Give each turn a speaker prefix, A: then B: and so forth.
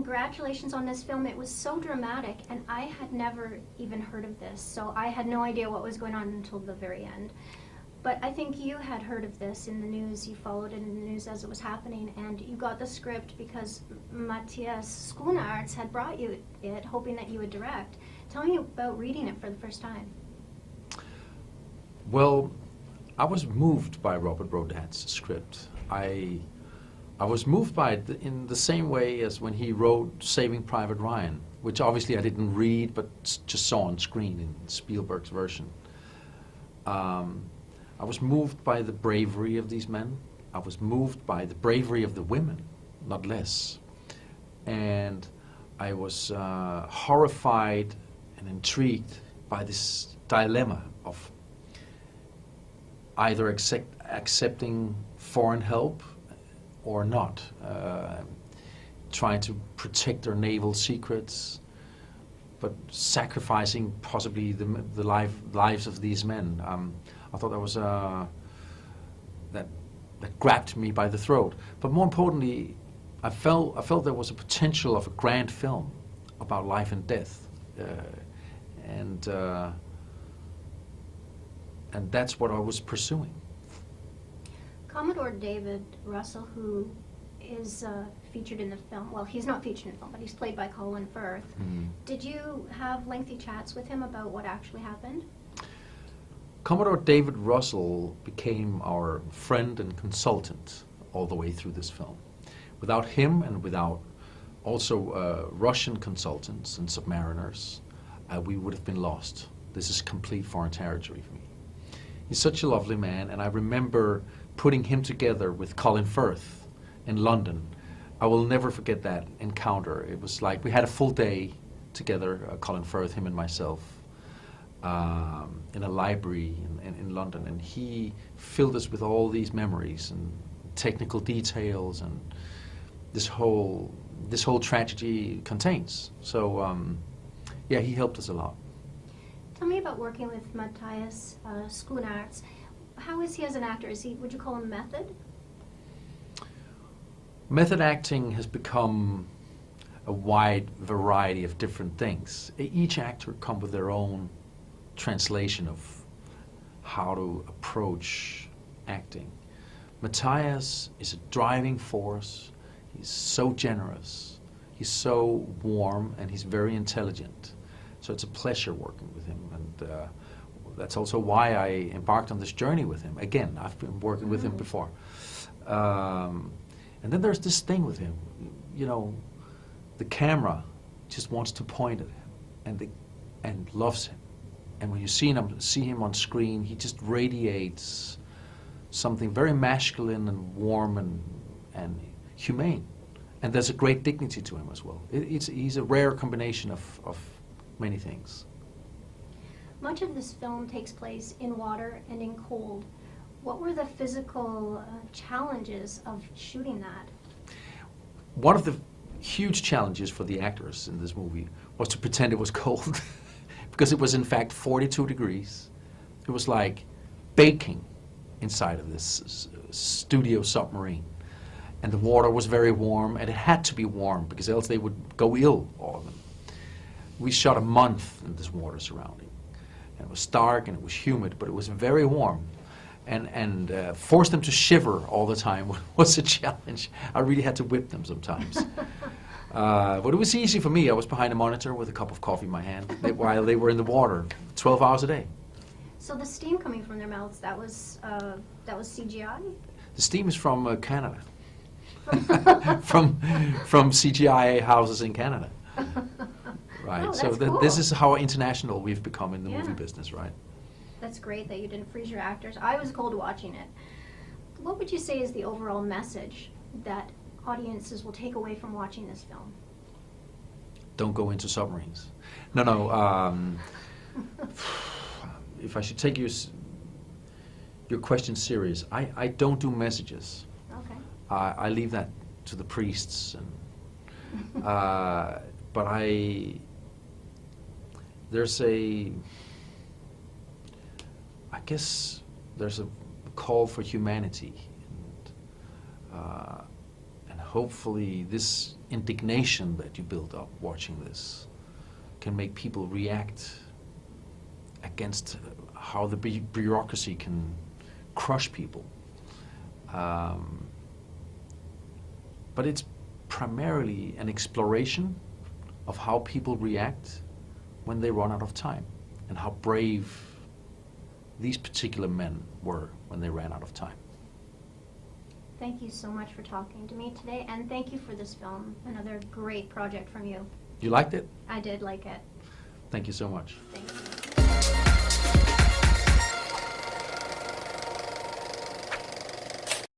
A: congratulations on this film. It was so dramatic, and I had never even heard of this, so I had no idea what was going on until the very end. But I think you had heard of this in the news. You followed it in the news as it was happening, and you got the script because Matthias Schoenaerts had brought you it, hoping that you would direct. Tell me about reading it for the first time.
B: Well, I was moved by Robert Rodat's script. I was moved by it in the same way as when he wrote Saving Private Ryan, which obviously I didn't read but just saw on screen in Spielberg's version. I was moved by the bravery of these men. I was moved by the bravery of the women, not less. And I was horrified and intrigued by this dilemma of either accepting foreign help or not, trying to protect their naval secrets, but sacrificing possibly the lives of these men. I thought that was that grabbed me by the throat. But more importantly, I felt there was a potential of a grand film about life and death, and that's what I was pursuing.
A: Commodore David Russell, who is featured in the film, well, he's not featured in the film, but he's played by Colin Firth. Did you have lengthy chats with him about what actually happened?
B: Commodore David Russell became our friend and consultant all the way through this film. Without him and without also Russian consultants and submariners, we would have been lost. This is complete foreign territory for me. He's such a lovely man, and I remember putting him together with Colin Firth in London. I will never forget that encounter. It was like we had a full day together, Colin Firth, him and myself, in a library in London, and he filled us with all these memories and technical details and this whole tragedy contains. So yeah, he helped us a lot.
A: Tell me about working with Matthias Schoenaerts. How is he as an actor? Would you call him method?
B: Method acting has become a wide variety of different things. Each actor comes with their own translation of how to approach acting. Matthias is a driving force. He's so generous. He's so warm, and he's very intelligent. So it's a pleasure working with him, and that's also why I embarked on this journey with him. Again, I've been working with him before. And then there's this thing with him, you know, the camera just wants to point at him and loves him. And when you see him on screen, he just radiates something very masculine and warm and humane. And there's a great dignity to him as well. He's a rare combination of many things.
A: Much of this film takes place in water and in cold. What were the physical challenges of shooting that?
B: One of the huge challenges for the actors in this movie was to pretend it was cold because it was in fact 42 degrees. It was like baking inside of this studio submarine. And the water was very warm, and it had to be warm because else they would go ill, all of them. We shot a month in this water surrounding. And it was dark and it was humid, but it was very warm. And force them to shiver all the time was a challenge. I really had to whip them sometimes. But it was easy for me. I was behind a monitor with a cup of coffee in my hand while they were in the water, 12 hours a day.
A: So the steam coming from their mouths, that was CGI?
B: The steam is from Canada. from CGI houses in Canada. Right.
A: Oh,
B: so
A: cool.
B: This is how international we've become in the movie business, right?
A: That's great that you didn't freeze your actors. I was cold watching it. What would you say is the overall message that audiences will take away from watching this film?
B: Don't go into submarines. No. If I should take your question serious, I don't do messages.
A: Okay.
B: I leave that to the priests, and but I guess there's a call for humanity and hopefully this indignation that you build up watching this can make people react against how the bureaucracy can crush people. But it's primarily an exploration of how people react when they run out of time, and how brave these particular men were when they ran out of time.
A: Thank you so much for talking to me today, and thank you for this film. Another great project from you.
B: You liked it?
A: I did like it.
B: Thank you so much.
A: Thank you.